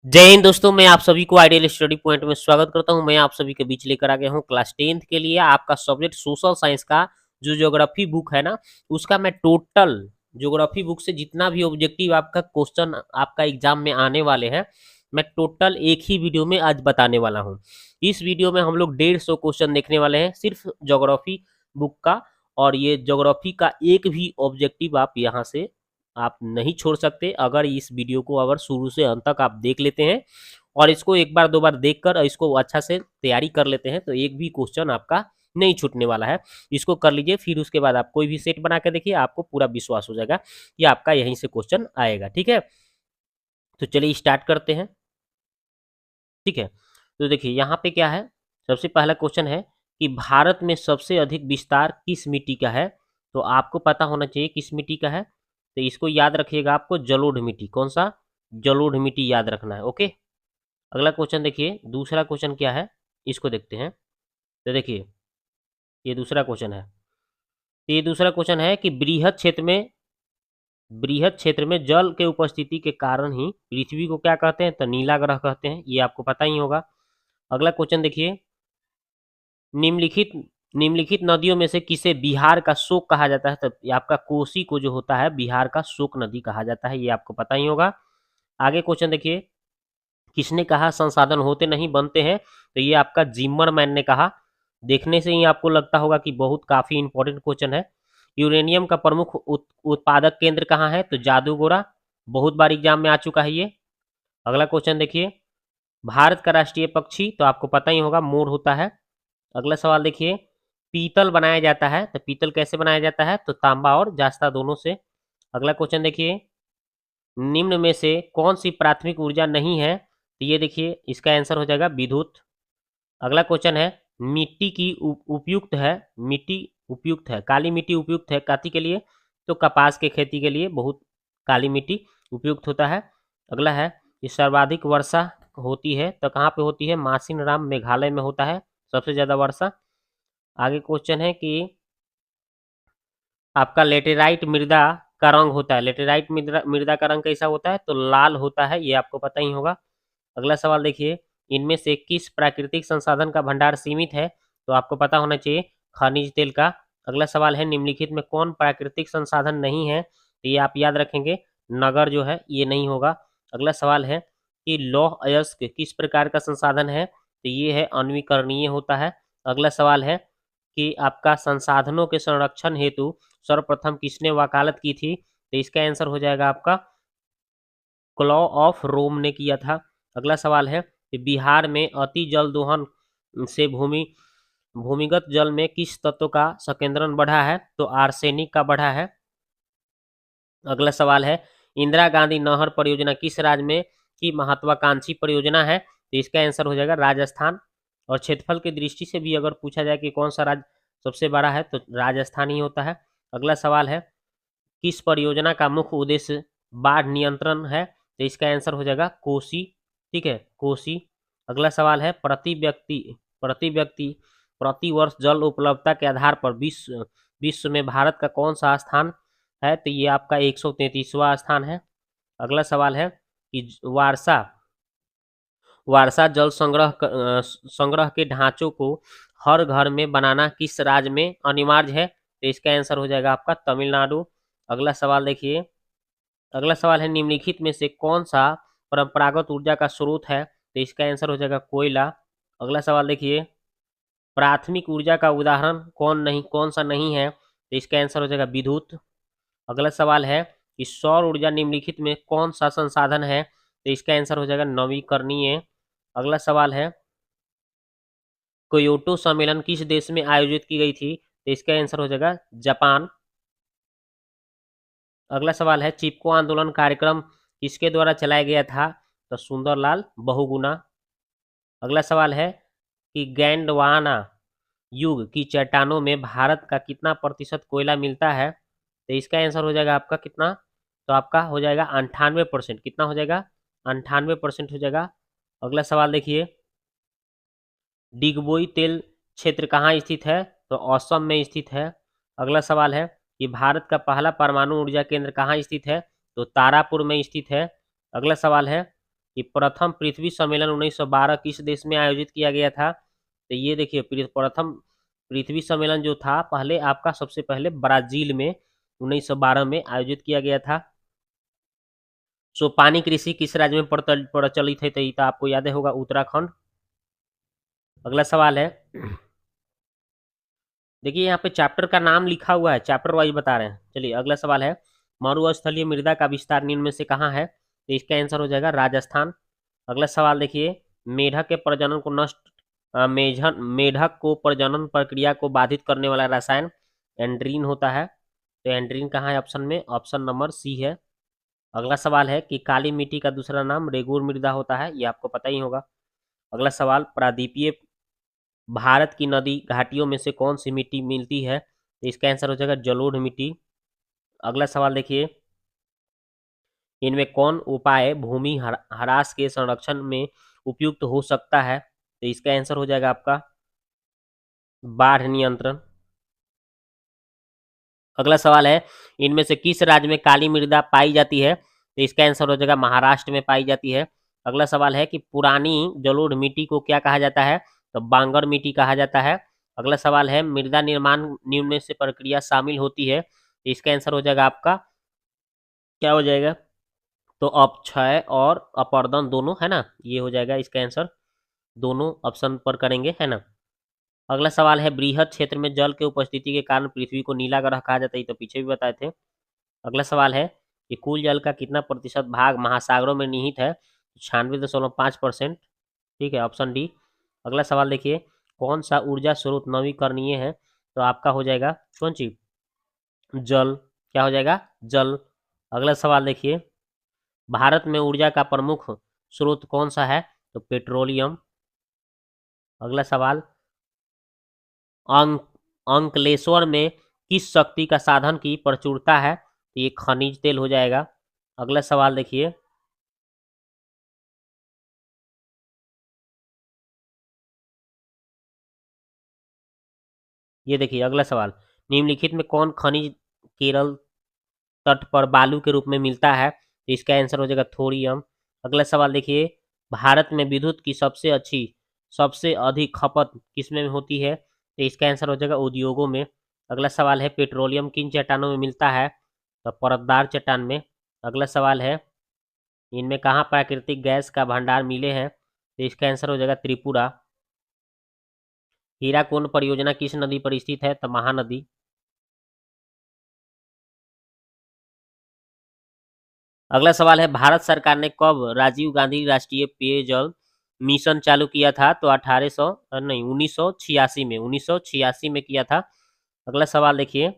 जय हिंद दोस्तों, मैं आप सभी को आइडियल स्टडी पॉइंट में स्वागत करता हूं। मैं आप सभी के बीच लेकर आ गया हूं क्लास 10th के लिए आपका सब्जेक्ट सोशल साइंस का जो ज्योग्राफी बुक है ना, उसका मैं टोटल ज्योग्राफी बुक से जितना भी ऑब्जेक्टिव आपका क्वेश्चन आपका एग्जाम में आने वाले हैं, मैं टोटल एक ही वीडियो में आज बताने वाला हूं। इस वीडियो में हम लोग 150 क्वेश्चन देखने वाले हैं सिर्फ ज्योग्राफी बुक का। और ये ज्योग्राफी का एक भी ऑब्जेक्टिव आप यहाँ से आप नहीं छोड़ सकते अगर इस वीडियो को अगर शुरू से अंत तक आप देख लेते हैं और इसको एक बार दो बार देखकर इसको अच्छा से तैयारी कर लेते हैं तो एक भी क्वेश्चन आपका नहीं छूटने वाला है। इसको कर लीजिए, फिर उसके बाद आप कोई भी सेट बना के देखिए, आपको पूरा विश्वास हो जाएगा कि आपका यहीं से क्वेश्चन आएगा। ठीक है, तो चलिए स्टार्ट करते हैं। ठीक है, तो देखिए यहाँ पे क्या है। सबसे पहला क्वेश्चन है कि भारत में सबसे अधिक विस्तार किस मिट्टी का है। तो आपको पता होना चाहिए किस मिट्टी का है, तो इसको याद रखिएगा। आपको जलोढ़ मिट्टी, कौन सा? जलोढ़ मिट्टी याद रखना है। ओके, अगला क्वेश्चन देखिए। दूसरा क्वेश्चन क्या है, इसको देखते हैं। तो देखिए ये दूसरा क्वेश्चन है। तो ये दूसरा क्वेश्चन है कि बृहद क्षेत्र में जल के उपस्थिति के कारण ही पृथ्वी को क्या कहते हैं? तो नीला ग्रह कहते हैं। ये आपको पता ही होगा। अगला क्वेश्चन देखिए। निम्नलिखित निम्नलिखित नदियों में से किसे बिहार का शोक कहा जाता है? तो ये आपका कोसी को जो होता है बिहार का शोक नदी कहा जाता है। ये आपको पता ही होगा। आगे क्वेश्चन देखिए। किसने कहा संसाधन होते नहीं बनते हैं? तो ये आपका जिम्मरमैन ने कहा। देखने से ही आपको लगता होगा कि बहुत काफी इंपॉर्टेंट क्वेश्चन है। यूरेनियम का प्रमुख उत्पादक केंद्र कहाँ है? तो जादूगोरा। बहुत बार एग्जाम में आ चुका है ये। अगला क्वेश्चन देखिए। भारत का राष्ट्रीय पक्षी तो आपको पता ही होगा, मोर होता है। अगला सवाल देखिए। पीतल बनाया जाता है, तो पीतल कैसे बनाया जाता है? तो तांबा और जास्ता दोनों से। अगला क्वेश्चन देखिए। निम्न में से कौन सी प्राथमिक ऊर्जा नहीं है? तो ये देखिए इसका आंसर हो जाएगा विद्युत। अगला क्वेश्चन है। मिट्टी की उपयुक्त है, मिट्टी उपयुक्त है, काली मिट्टी उपयुक्त है काती के लिए? तो कपास के खेती के लिए बहुत काली मिट्टी उपयुक्त होता है। अगला है कि सर्वाधिक वर्षा होती है तो कहाँ पे होती है? मासिन राम मेघालय में होता है सबसे ज्यादा वर्षा। आगे क्वेश्चन है कि आपका लेटेराइट मृदा का रंग होता है, लेटेराइट मृदा मृदा का रंग कैसा होता है? तो लाल होता है। ये आपको पता ही होगा। अगला सवाल देखिए। इनमें से किस प्राकृतिक संसाधन का भंडार सीमित है? तो आपको पता होना चाहिए खनिज तेल का। अगला सवाल है निम्नलिखित में कौन प्राकृतिक संसाधन नहीं है? तो ये आप याद रखेंगे, नगर जो है ये नहीं होगा। अगला सवाल है कि लौह अयस्क किस प्रकार का संसाधन है? तो ये है अनवीकरणीय होता है। अगला सवाल है कि आपका संसाधनों के संरक्षण हेतु सर्वप्रथम किसने वकालत की थी? तो इसका आंसर हो जाएगा आपका क्लॉ ऑफ रोम ने किया था। अगला सवाल है कि बिहार में अति जल दोहन से भूमिगत जल में किस तत्व का संकेंद्रण बढ़ा है? तो आर्सेनिक का बढ़ा है। अगला सवाल है इंदिरा गांधी नहर परियोजना किस राज्य में की महत्वाकांक्षी परियोजना है? तो इसका आंसर हो जाएगा राजस्थान। और क्षेत्रफल की दृष्टि से भी अगर पूछा जाए कि कौन सा राज्य सबसे बड़ा है तो राजस्थान ही होता है। अगला सवाल है किस परियोजना का मुख्य उद्देश्य बाढ़ नियंत्रण है? तो इसका आंसर हो जाएगा कोसी। ठीक है, कोसी। अगला सवाल है प्रति व्यक्ति प्रति वर्ष जल उपलब्धता के आधार पर विश्व में भारत का कौन सा स्थान है? तो ये आपका 133वां स्थान है। अगला सवाल है कि वारसा जल संग्रह के ढांचों को हर घर में बनाना किस राज्य में अनिवार्य है? तो इसका आंसर हो जाएगा आपका तमिलनाडु। अगला सवाल देखिए। अगला सवाल है निम्नलिखित में से कौन सा परंपरागत ऊर्जा का स्रोत है? तो इसका आंसर हो जाएगा कोयला। अगला सवाल देखिए। प्राथमिक ऊर्जा का उदाहरण कौन सा नहीं है? तो इसका आंसर हो जाएगा विद्युत। अगला सवाल है कि सौर ऊर्जा निम्नलिखित में कौन सा संसाधन है? तो इसका आंसर हो जाएगा नवीकरणीय। अगला सवाल है क्योटो सम्मेलन किस देश में आयोजित की गई थी? तो इसका आंसर हो जाएगा जापान। अगला सवाल है चिपको आंदोलन कार्यक्रम किसके द्वारा चलाया गया था? तो सुंदरलाल बहुगुणा। अगला सवाल है कि गैंडवाना युग की चट्टानों में भारत का कितना प्रतिशत कोयला मिलता है? तो इसका आंसर हो जाएगा आपका कितना? तो आपका हो जाएगा 98%। कितना हो जाएगा? 98% हो जाएगा। अगला सवाल देखिए। डिगबोई तेल क्षेत्र कहाँ स्थित है? तो असम में स्थित है। अगला सवाल है कि भारत का पहला परमाणु ऊर्जा केंद्र कहाँ स्थित है? तो तारापुर में स्थित है। अगला सवाल है कि प्रथम पृथ्वी सम्मेलन 1912 किस देश में आयोजित किया गया था? तो ये देखिए प्रथम पृथ्वी सम्मेलन जो था पहले आपका सबसे पहले ब्राजील में 1912 में आयोजित किया गया था। सो पानी कृषि किस राज्य में प्रचलित है? तो ये तो आपको याद होगा, उत्तराखंड। अगला सवाल है, देखिए यहाँ पे चैप्टर का नाम लिखा हुआ है, चैप्टर वाइज बता रहे हैं। चलिए अगला सवाल है, मरुस्थलीय मृदा का विस्तार निम्न में से कहाँ है? तो इसका आंसर हो जाएगा राजस्थान। अगला सवाल देखिए, मेढक के प्रजनन को मेढक को प्रजनन प्रक्रिया को बाधित करने वाला रसायन एंड्रीन होता है। तो एंड्रीन कहाँ है ऑप्शन में? ऑप्शन नंबर सी है। अगला सवाल है कि काली मिट्टी का दूसरा नाम रेगूर मृदा होता है, ये आपको पता ही होगा। अगला सवाल, प्रायद्वीपीय भारत की नदी घाटियों में से कौन सी मिट्टी मिलती है? तो इसका आंसर हो जाएगा जलोढ़ मिट्टी। अगला सवाल देखिए, इनमें कौन उपाय भूमि ह्रास के संरक्षण में उपयुक्त हो सकता है? तो इसका आंसर हो जाएगा आपका बाढ़ नियंत्रण। अगला सवाल है, इनमें से किस राज्य में काली मृदा पाई जाती है? तो इसका आंसर हो जाएगा महाराष्ट्र में पाई जाती है। अगला सवाल है कि पुरानी जलोढ़ मिट्टी को क्या कहा जाता है? तो बांगर मिट्टी कहा जाता है। अगला सवाल है, मृदा निर्माण निम्न में से प्रक्रिया शामिल होती है? तो इसका आंसर हो जाएगा आपका क्या हो जाएगा? तो अपक्षय और अपर्दन दोनों है ना, ये हो जाएगा इसका आंसर, दोनों ऑप्शन पर करेंगे है ना। अगला सवाल है, बृहद क्षेत्र में जल के उपस्थिति के कारण पृथ्वी को नीला ग्रह कहा जाता है, तो पीछे भी बताए थे। अगला सवाल है कि कुल जल का कितना प्रतिशत भाग महासागरों में निहित है? 96.5%। ठीक है, ऑप्शन डी। अगला सवाल देखिए, कौन सा ऊर्जा स्रोत नवीकरणीय है? तो आपका हो जाएगा कौन चीज? जल। क्या हो जाएगा? जल। अगला सवाल देखिए, भारत में ऊर्जा का प्रमुख स्रोत कौन सा है? तो पेट्रोलियम। अगला सवाल, अंकलेश्वर में किस शक्ति का साधन की प्रचुरता है? तो ये खनिज तेल हो जाएगा। अगला सवाल देखिए, ये देखिए अगला सवाल, निम्नलिखित में कौन खनिज केरल तट पर बालू के रूप में मिलता है? तो इसका आंसर हो जाएगा थोरियम। अगला सवाल देखिए, भारत में विद्युत की सबसे अधिक खपत किसमें होती है? तो इसका आंसर हो जाएगा उद्योगों में। अगला सवाल है, पेट्रोलियम किन चट्टानों में मिलता है? तो परतदार चट्टान में। अगला सवाल है, इनमें कहाँ प्राकृतिक गैस का भंडार मिले हैं? तो इसका आंसर हो जाएगा त्रिपुरा। हीराकुंड परियोजना किस नदी पर स्थित है? तो महानदी। अगला सवाल है, भारत सरकार ने कब राजीव गांधी राष्ट्रीय पेयजल मिशन चालू किया था? तो 1800 नहीं 1986 में 1986 में किया था। अगला सवाल देखिए,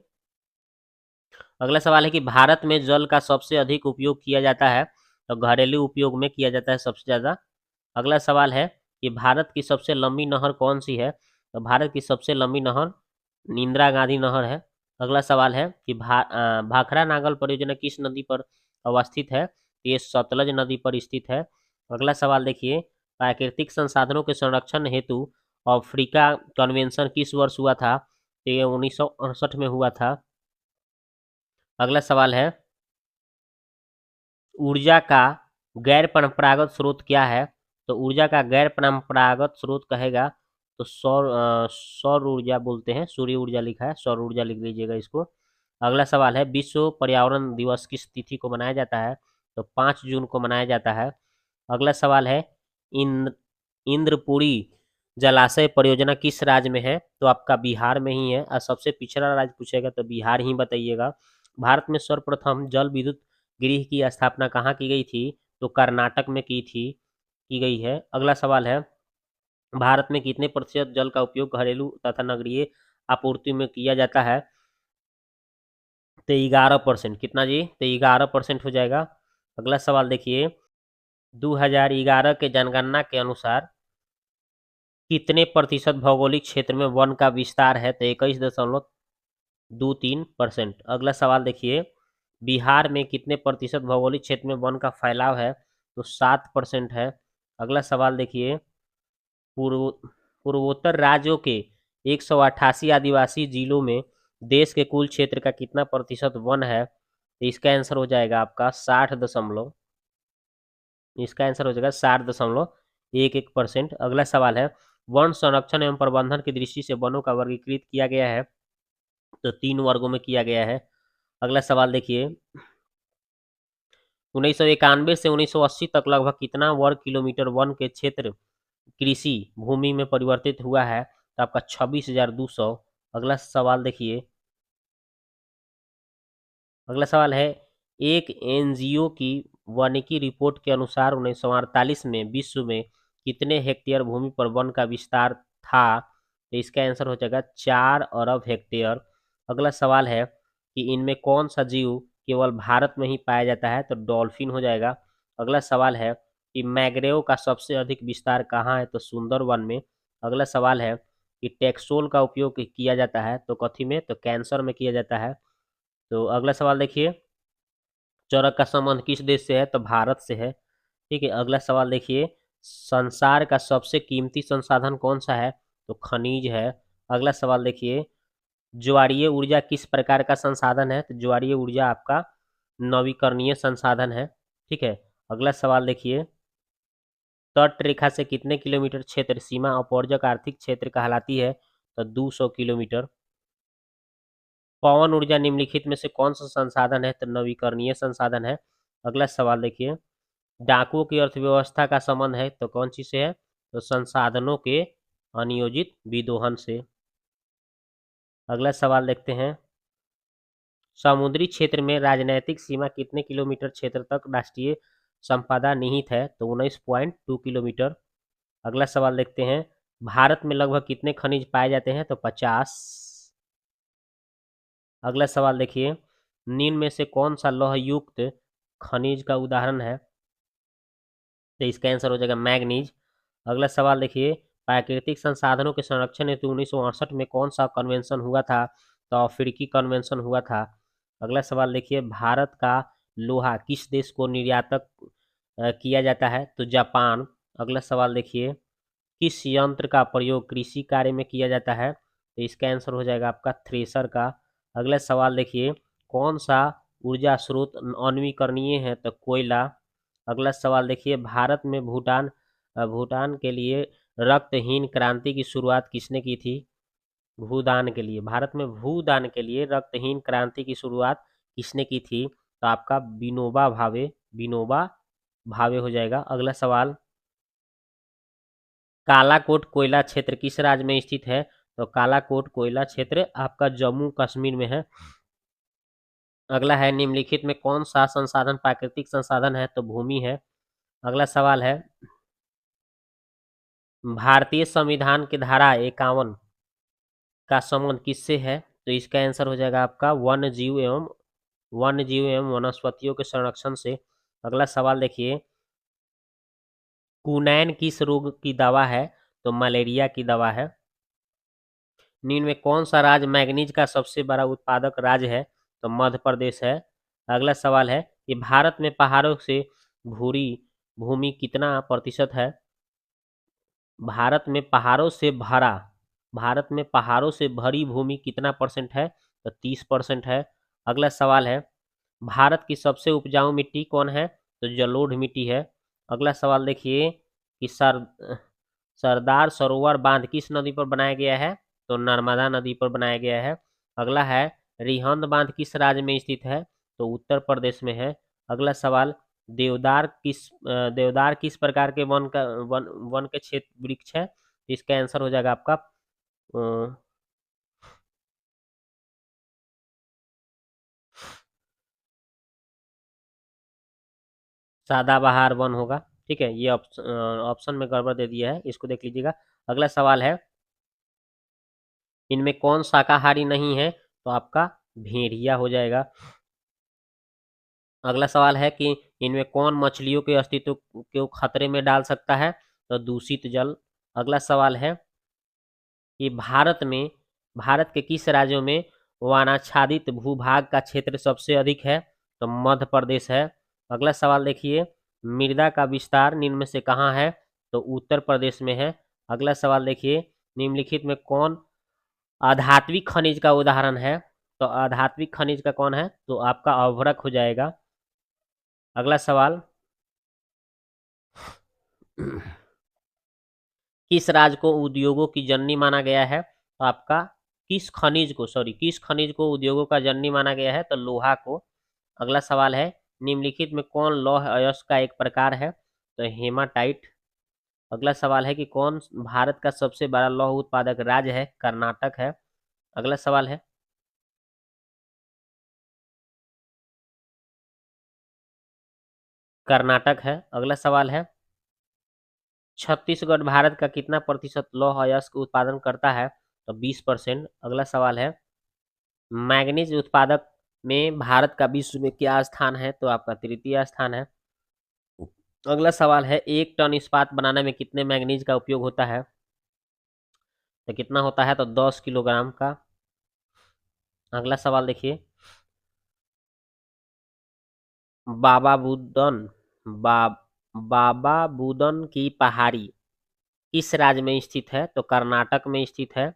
अगला सवाल है कि भारत में जल का सबसे अधिक उपयोग किया जाता है? तो घरेलू उपयोग में किया जाता है सबसे ज़्यादा। अगला सवाल है कि भारत की सबसे लंबी नहर कौन सी है? तो भारत की सबसे लंबी नहर इंदिरा गांधी नहर है। अगला सवाल है कि भाखड़ा नागल परियोजना किस नदी पर अवस्थित है? तो ये सतलज नदी पर स्थित है। अगला सवाल देखिए, प्राकृतिक संसाधनों के संरक्षण हेतु अफ्रीका कन्वेंशन किस वर्ष हुआ था? तो ये 1968 में हुआ था। अगला सवाल है, ऊर्जा का गैर परंपरागत स्रोत क्या है? तो ऊर्जा का गैर परंपरागत स्रोत कहेगा तो सौर ऊर्जा बोलते हैं, सूर्य ऊर्जा लिखा है, सौर ऊर्जा लिख लीजिएगा इसको। अगला सवाल है, विश्व पर्यावरण दिवस किस तिथि को मनाया जाता है? तो 5 जून को मनाया जाता है। अगला सवाल है, इंद्र इंद्रपुरी जलाशय परियोजना किस राज्य में है? तो आपका बिहार में ही है, और सबसे पिछड़ा राज्य पूछेगा तो बिहार ही बताइएगा। भारत में सर्वप्रथम जल विद्युत गृह की स्थापना कहाँ की गई थी? तो कर्नाटक में की गई है। अगला सवाल है, भारत में कितने प्रतिशत जल का उपयोग घरेलू तथा नगरीय आपूर्ति में किया जाता है? तो 11%। कितना जी? तो 11% हो जाएगा। अगला सवाल देखिए, 2011 के जनगणना के अनुसार कितने प्रतिशत भौगोलिक क्षेत्र में वन का विस्तार है? तो 21.23%। अगला सवाल देखिए, बिहार में कितने प्रतिशत भौगोलिक क्षेत्र में वन का फैलाव है? तो 7% है। अगला सवाल देखिए, पूर्व पूर्वोत्तर राज्यों के 188 आदिवासी जिलों में देश के कुल क्षेत्र का कितना प्रतिशत वन है? तो इसका आंसर हो जाएगा आपका इसका आंसर हो जाएगा 60.11%। अगला सवाल है, वन संरक्षण एवं प्रबंधन की दृष्टि से वनों का वर्गीकृत किया गया है, तो 3 वर्गों में किया गया है। अगला सवाल देखिए, 1991 से 1980 तक लगभग कितना वर्ग किलोमीटर वन के क्षेत्र कृषि भूमि में परिवर्तित हुआ है, तो आपका 26,200। अगला सवाल देखिए, अगला सवाल है, एक एनजीओ की वानिकी रिपोर्ट के अनुसार 1948 में विश्व में कितने हेक्टेयर भूमि पर वन का विस्तार था, तो इसका आंसर हो जाएगा 4 अरब हेक्टेयर। अगला सवाल है कि इनमें कौन सा जीव केवल भारत में ही पाया जाता है, तो डॉल्फिन हो जाएगा। अगला सवाल है कि मैंग्रोव का सबसे अधिक विस्तार कहाँ है, तो सुंदरवन में। अगला सवाल है कि टेक्सोल का उपयोग किया जाता है, तो कथी में, तो कैंसर में किया जाता है। तो अगला सवाल देखिए, चरक का संबंध किस देश से है, तो भारत से है। ठीक है, अगला सवाल देखिए, संसार का सबसे कीमती संसाधन कौन सा है, तो खनिज है। अगला सवाल देखिए, ज्वारीय ऊर्जा किस प्रकार का संसाधन है, तो ज्वारीय ऊर्जा आपका नवीकरणीय संसाधन है। ठीक है, अगला सवाल देखिए, तट रेखा से कितने किलोमीटर क्षेत्र सीमा अपवर्जक आर्थिक क्षेत्र कहलाती है, तो 200 किलोमीटर। पवन ऊर्जा निम्नलिखित में से कौन सा संसाधन है, तो नवीकरणीय संसाधन है। अगला सवाल देखिए, डाकुओं की अर्थव्यवस्था का संबंध है, तो कौन चीज से है, तो संसाधनों के अनियोजित विदोहन से। अगला सवाल देखते हैं, समुद्री क्षेत्र में राजनैतिक सीमा कितने किलोमीटर क्षेत्र तक राष्ट्रीय संपदा निहित है, तो 19.2 किलोमीटर। अगला सवाल देखते हैं, भारत में लगभग कितने खनिज पाए जाते हैं, तो 50। अगला सवाल देखिए, निम्न में से कौन सा लौह युक्त खनिज का उदाहरण है, तो इसका आंसर हो जाएगा मैग्नीज। अगला सवाल देखिए, प्राकृतिक संसाधनों के संरक्षण हेतु 1968 में कौन सा कन्वेंशन हुआ था, तो अफ्रीकी कन्वेंशन हुआ था। अगला सवाल देखिए, भारत का लोहा किस देश को निर्यातक किया जाता है, तो जापान। अगला सवाल देखिए, किस यंत्र का प्रयोग कृषि कार्य में किया जाता है, तो इसका आंसर हो जाएगा आपका थ्रेसर का। अगला सवाल देखिए, कौन सा ऊर्जा स्रोत अनवीकरणीय है, तो कोयला। अगला सवाल देखिए, भारत में भूटान के लिए रक्तहीन क्रांति की शुरुआत किसने की थी, भूदान के लिए। भारत में भूदान के लिए रक्तहीन क्रांति की शुरुआत किसने की थी, तो आपका विनोबा भावे हो जाएगा। अगला सवाल, कालाकोट कोयला क्षेत्र किस राज्य में स्थित है, तो कालाकोट कोयला क्षेत्र आपका जम्मू कश्मीर में है। अगला है, निम्नलिखित में कौन सा संसाधन प्राकृतिक संसाधन है, तो भूमि है। अगला सवाल है, भारतीय संविधान की धारा 51 का संबंध किससे है, तो इसका आंसर हो जाएगा आपका वन्य जीव एवं वनस्पतियों के संरक्षण से। अगला सवाल देखिए, कुनैन किस रोग की दवा है, तो मलेरिया की दवा है। निम्न में कौन सा राज्य मैग्नीज का सबसे बड़ा उत्पादक राज्य है, तो मध्य प्रदेश है। अगला सवाल है कि भारत में पहाड़ों से भूरी भूमि कितना प्रतिशत है, भारत में पहाड़ों से भरी भूमि कितना परसेंट है, तो 30% है। अगला सवाल है, भारत की सबसे उपजाऊ मिट्टी कौन है, तो जलोढ़ मिट्टी है। अगला सवाल देखिए कि सरदार सरोवर बांध किस नदी पर बनाया गया है, तो नर्मदा नदी पर बनाया गया है। अगला है, रिहंद बांध किस राज्य में स्थित है, तो उत्तर प्रदेश में है। अगला सवाल, देवदार किस प्रकार के वन के क्षेत्र वृक्ष है, इसका आंसर हो जाएगा आपका सदाबहार वन होगा। ठीक है, ये ऑप्शन में गड़बड़ दे दिया है, इसको देख लीजिएगा। अगला सवाल है, इनमें कौन शाकाहारी नहीं है, तो आपका भेड़िया हो जाएगा। अगला सवाल है कि इनमें कौन मछलियों के अस्तित्व को खतरे में डाल सकता है, तो दूषित जल। अगला सवाल है कि भारत के किस राज्यों में वनाच्छादित भूभाग का क्षेत्र सबसे अधिक है, तो मध्य प्रदेश है। अगला सवाल देखिए, मृदा का विस्तार निम्न में से कहाँ है, तो उत्तर प्रदेश में है। अगला सवाल देखिए, निम्नलिखित में कौन अधात्विक खनिज का उदाहरण है, तो अधात्विक खनिज का कौन है, तो आपका अभ्रक हो जाएगा। अगला सवाल, किस राज्य को उद्योगों की जननी माना गया है? तो आपका किस खनिज को उद्योगों का जननी माना गया है? तो लोहा को। अगला सवाल है, निम्नलिखित में कौन लौह अयस्क का एक प्रकार है? तो हेमाटाइट। अगला सवाल है कि कौन भारत का सबसे बड़ा लौह उत्पादक राज्य है? कर्नाटक है। अगला सवाल है, कर्नाटक है। अगला सवाल है, छत्तीसगढ़ भारत का कितना प्रतिशत लौह अयस्क उत्पादन करता है? तो 20%। अगला सवाल है, मैग्नीज उत्पादक में भारत का विश्व में क्या स्थान है? तो आपका तृतीय स्थान है। अगला सवाल है, एक टन इस्पात बनाने में कितने मैग्नीज का उपयोग होता है? तो कितना होता है? तो 10 किलोग्राम का। अगला सवाल देखिए, बाबा बुदन बा, बाबा बुदन की पहाड़ी किस राज्य में स्थित है? तो कर्नाटक में स्थित है।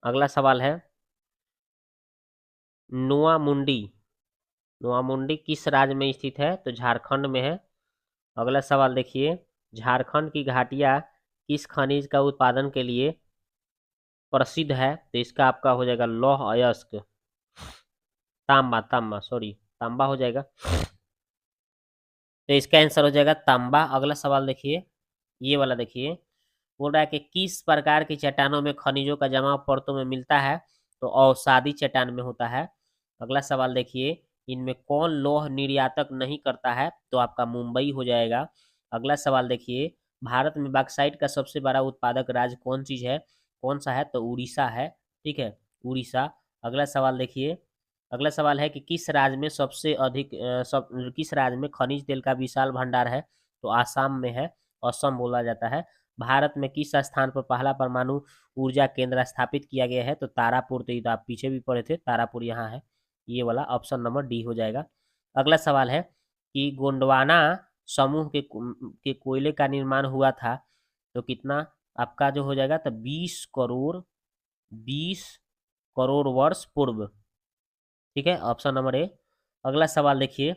अगला सवाल है, नुआ मुंडी नुआ मुंडी किस राज्य में स्थित है? तो झारखंड में है। अगला सवाल देखिए, झारखंड की घाटियां किस खनिज का उत्पादन के लिए प्रसिद्ध है? तो इसका आपका हो जाएगा लौह अयस्क, तांबा तांबा सॉरी तांबा हो जाएगा। तो इसका आंसर हो जाएगा तांबा। अगला सवाल देखिए, ये वाला देखिए, बोल रहा है कि किस प्रकार की चट्टानों में खनिजों का जमाव परतों में मिलता है? तो अवसादी चट्टान में होता है। अगला सवाल देखिए, इनमें कौन लौह निर्यातक नहीं करता है? तो आपका मुंबई हो जाएगा। अगला सवाल देखिए, भारत में बॉक्साइट का सबसे बड़ा उत्पादक राज्य कौन सा है? तो उड़ीसा है। ठीक है, उड़ीसा। अगला सवाल देखिए, अगला सवाल है कि किस राज्य में खनिज तेल का विशाल भंडार है? तो आसाम में है, असम बोला जाता है। भारत में किस स्थान पर पहला परमाणु ऊर्जा केंद्र स्थापित किया गया है? तो तारापुर। तो ये तो आप पीछे भी पढ़े थे, तारापुर यहाँ है। ये वाला ऑप्शन नंबर डी हो जाएगा। अगला सवाल है कि गोंडवाना समूह के कोयले का निर्माण हुआ था, तो कितना आपका जो हो जाएगा? तो 20 करोड़ वर्ष पूर्व। ठीक है, ऑप्शन नंबर ए। अगला सवाल देखिए,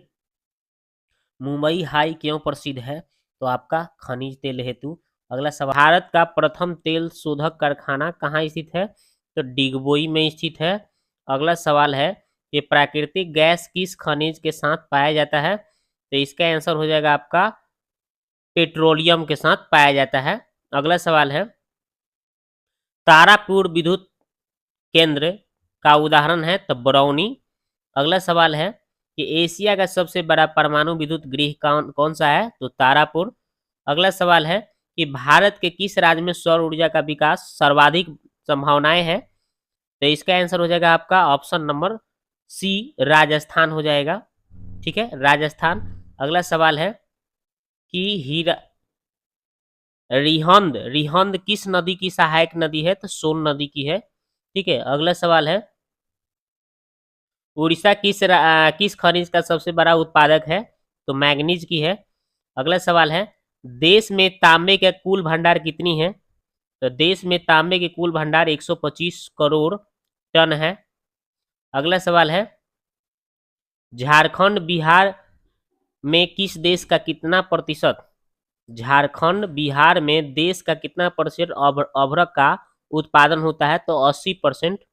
मुंबई हाई क्यों प्रसिद्ध है? तो आपका खनिज तेल हेतु। अगला सवाल, भारत का प्रथम तेल शोधक कारखाना कहाँ स्थित है? तो डिगबोई में स्थित है। अगला सवाल है कि प्राकृतिक गैस किस खनिज के साथ पाया जाता है? तो इसका आंसर हो जाएगा आपका पेट्रोलियम के साथ पाया जाता है। अगला सवाल है, तारापुर विद्युत केंद्र का उदाहरण है? तो बरौनी। अगला सवाल है कि एशिया का सबसे बड़ा परमाणु विद्युत गृह कौन कौन सा है? तो तारापुर। अगला सवाल है कि भारत के किस राज्य में सौर ऊर्जा का विकास सर्वाधिक संभावनाएं है? तो इसका आंसर हो जाएगा आपका ऑप्शन नंबर सी, राजस्थान हो जाएगा। ठीक है, राजस्थान। अगला सवाल है कि हीरा रिहंद रिहंद किस नदी की सहायक नदी है? तो सोन नदी की है। ठीक है, अगला सवाल है, उड़ीसा किस खनिज का सबसे बड़ा उत्पादक है? तो मैग्नीज की है। अगला सवाल है, देश में तांबे के कुल भंडार कितनी है? तो देश में तांबे के कुल भंडार 125 करोड़ टन है। अगला सवाल है, झारखंड बिहार में किस देश का कितना प्रतिशत झारखंड बिहार में देश का कितना प्रतिशत अभ्रक का उत्पादन होता है? तो 80%।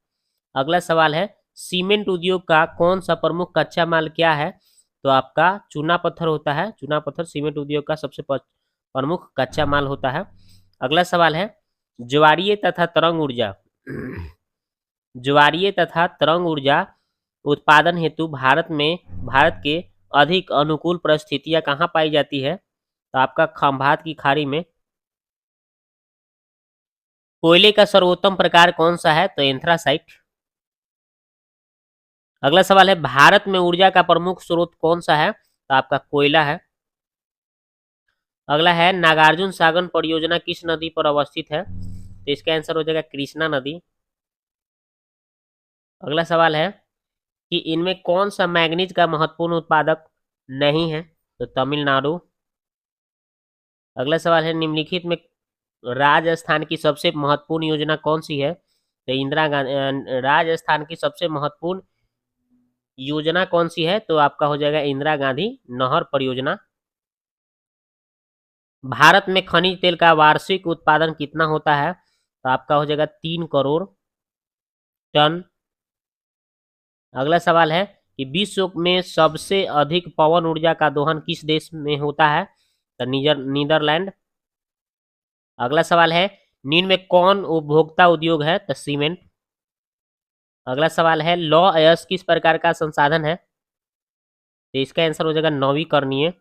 अगला सवाल है, सीमेंट उद्योग का कौन सा प्रमुख कच्चा माल क्या है? तो आपका चूना पत्थर होता है। चूना पत्थर सीमेंट उद्योग का सबसे प्रमुख कच्चा माल होता है। अगला सवाल है, ज्वारीय तथा तरंग ऊर्जा ज्वारीय तथा तरंग ऊर्जा उत्पादन हेतु भारत के अधिक अनुकूल परिस्थितियां कहाँ पाई जाती है? तो आपका खंभात की खाड़ी में। कोयले का सर्वोत्तम प्रकार कौन सा है? तो एंथ्रासाइट। अगला सवाल है, भारत में ऊर्जा का प्रमुख स्रोत कौन सा है? तो आपका कोयला है। अगला है, नागार्जुन सागर परियोजना किस नदी पर अवस्थित है? तो इसका आंसर हो जाएगा कृष्णा नदी। अगला सवाल है कि इनमें कौन सा मैग्नीज का महत्वपूर्ण उत्पादक नहीं है? तो तमिलनाडु। अगला सवाल है, निम्नलिखित में राजस्थान की सबसे महत्वपूर्ण योजना कौन सी है? तो इंदिरा गांधी। राजस्थान की सबसे महत्वपूर्ण योजना कौन सी है? तो आपका हो जाएगा इंदिरा गांधी नहर परियोजना। भारत में खनिज तेल का वार्षिक उत्पादन कितना होता है? तो आपका हो जाएगा 3 करोड़ टन। अगला सवाल है कि विश्व में सबसे अधिक पवन ऊर्जा का दोहन किस देश में होता है? तो नीदरलैंड। अगला सवाल है निम्न में कौन उपभोक्ता उद्योग है? तो सीमेंट। अगला सवाल है लौह अयस्क किस प्रकार का संसाधन है? तो इसका आंसर हो जाएगा नवीकरणीय।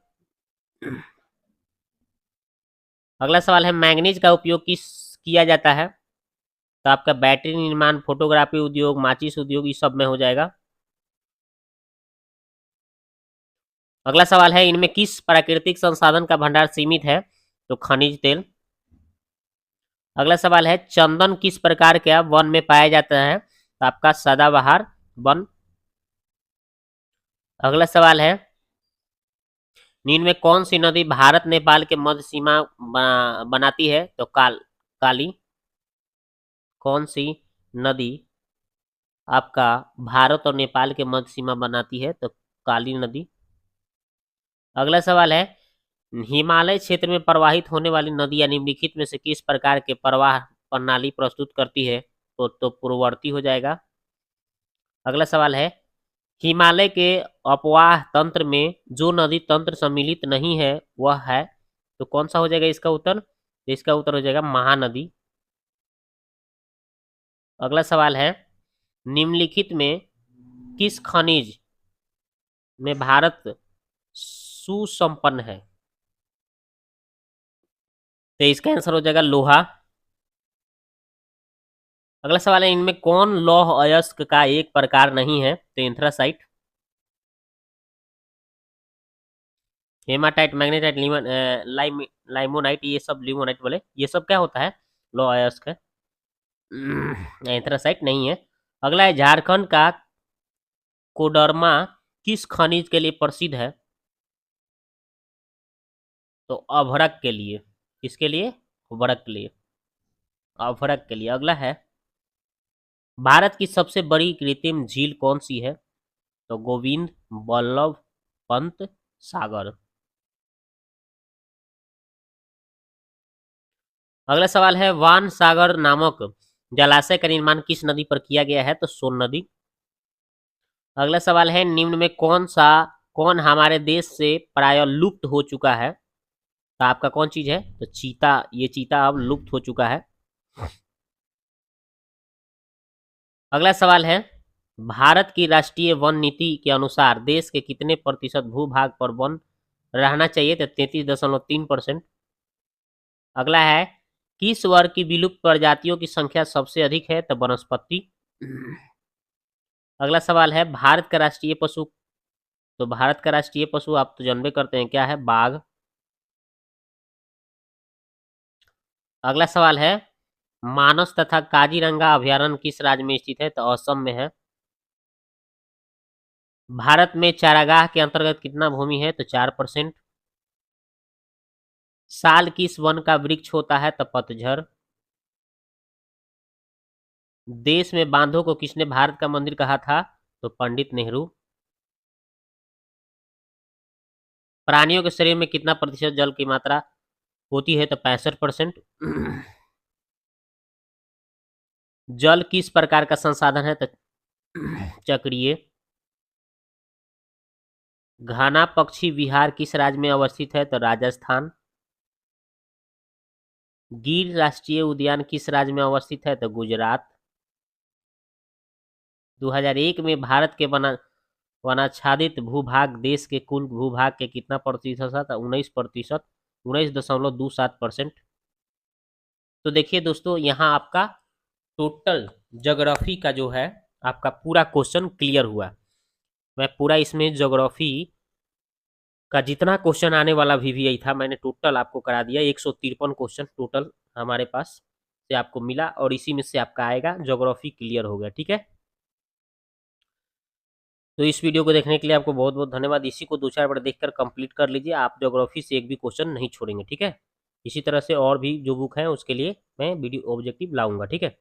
अगला सवाल है मैंगनीज का उपयोग किस किया जाता है? तो आपका बैटरी निर्माण, फोटोग्राफी उद्योग, माचिस उद्योग, इस सब में हो जाएगा। अगला सवाल है इनमें किस प्राकृतिक संसाधन का भंडार सीमित है? तो खनिज तेल। अगला सवाल है चंदन किस प्रकार के वन में पाया जाता है? तो आपका सदाबहार वन। अगला सवाल है निम्न में कौन सी नदी भारत नेपाल के मध्य सीमा बनाती है? तो काली। कौन सी नदी आपका भारत और नेपाल के मध्य सीमा बनाती है? तो काली नदी। अगला सवाल है हिमालय क्षेत्र में प्रवाहित होने वाली नदियां निम्नलिखित में से किस प्रकार के प्रवाह प्रणाली प्रस्तुत करती है? तो पूर्ववर्ती हो जाएगा। अगला सवाल है हिमालय के अपवाह तंत्र में जो नदी तंत्र सम्मिलित नहीं है वह है? तो कौन सा हो जाएगा इसका उत्तर? तो इसका उत्तर हो जाएगा महानदी। अगला सवाल है निम्नलिखित में किस खनिज में भारत सुसंपन्न है? तो इसका आंसर हो जाएगा लोहा। अगला सवाल है इनमें कौन लौह अयस्क का एक प्रकार नहीं है? तो एंथ्रासाइट। हेमाटाइट, मैग्नेटाइट, लाइमोनाइट, ये सब लिमोनाइट बोले, ये सब क्या होता है? लौह अयस्क है। एंथ्रासाइट नहीं है। अगला है झारखंड का कोडरमा किस खनिज के लिए प्रसिद्ध है? तो अभ्रक के लिए। किसके लिए? अभ्रक के लिए। अभ्रक के लिए। अगला है भारत की सबसे बड़ी कृत्रिम झील कौन सी है? तो गोविंद बल्लभ पंत सागर। अगला सवाल है वान सागर नामक जलाशय का निर्माण किस नदी पर किया गया है? तो सोन नदी। अगला सवाल है निम्न में कौन हमारे देश से प्राय लुप्त हो चुका है? तो आपका कौन चीज है? तो चीता। ये चीता अब लुप्त हो चुका है। अगला सवाल है भारत की राष्ट्रीय वन नीति के अनुसार देश के कितने प्रतिशत भूभाग पर वन रहना चाहिए? तो 33.3%। अगला है किस वर्ग की विलुप्त प्रजातियों की संख्या सबसे अधिक है? तो वनस्पति। अगला सवाल है भारत का राष्ट्रीय पशु। तो भारत का राष्ट्रीय पशु आप तो जानबे करते हैं क्या है? बाघ। अगला सवाल है मानस तथा काजीरंगा अभयारण्य किस राज्य में स्थित है? तो असम में है। भारत में चारागाह के अंतर्गत कितना भूमि है? तो 4%। साल किस वन का वृक्ष होता है? तो पतझर। देश में बांधों को किसने भारत का मंदिर कहा था? तो पंडित नेहरू। प्राणियों के शरीर में कितना प्रतिशत जल की मात्रा होती है? तो 65%। जल किस प्रकार का संसाधन है? तो चक्रीय। घाना पक्षी विहार किस राज्य में अवस्थित है? तो राजस्थान। गिर राष्ट्रीय उद्यान किस राज्य में अवस्थित है? तो गुजरात। 2001 में भारत के वनाच्छादित भूभाग देश के कुल भूभाग के कितना प्रतिशत था? 19%। 19.27%। तो देखिए दोस्तों यहाँ आपका टोटल ज्योग्राफी का जो है आपका पूरा क्वेश्चन क्लियर हुआ। मैं पूरा इसमें ज्योग्राफी का जितना क्वेश्चन आने वाला VVI था मैंने टोटल आपको करा दिया। 153 क्वेश्चन टोटल हमारे पास से आपको मिला और इसी में से आपका आएगा। ज्योग्राफी क्लियर हो गया। ठीक है, तो इस वीडियो को देखने के लिए आपको बहुत बहुत धन्यवाद। इसी को 2-4 बार देखकर कंप्लीट कर लीजिए। आप ज्योग्राफी से एक भी क्वेश्चन नहीं छोड़ेंगे। ठीक है, इसी तरह से और भी जो बुक है उसके लिए मैं वीडियो ऑब्जेक्टिव लाऊंगा। ठीक है।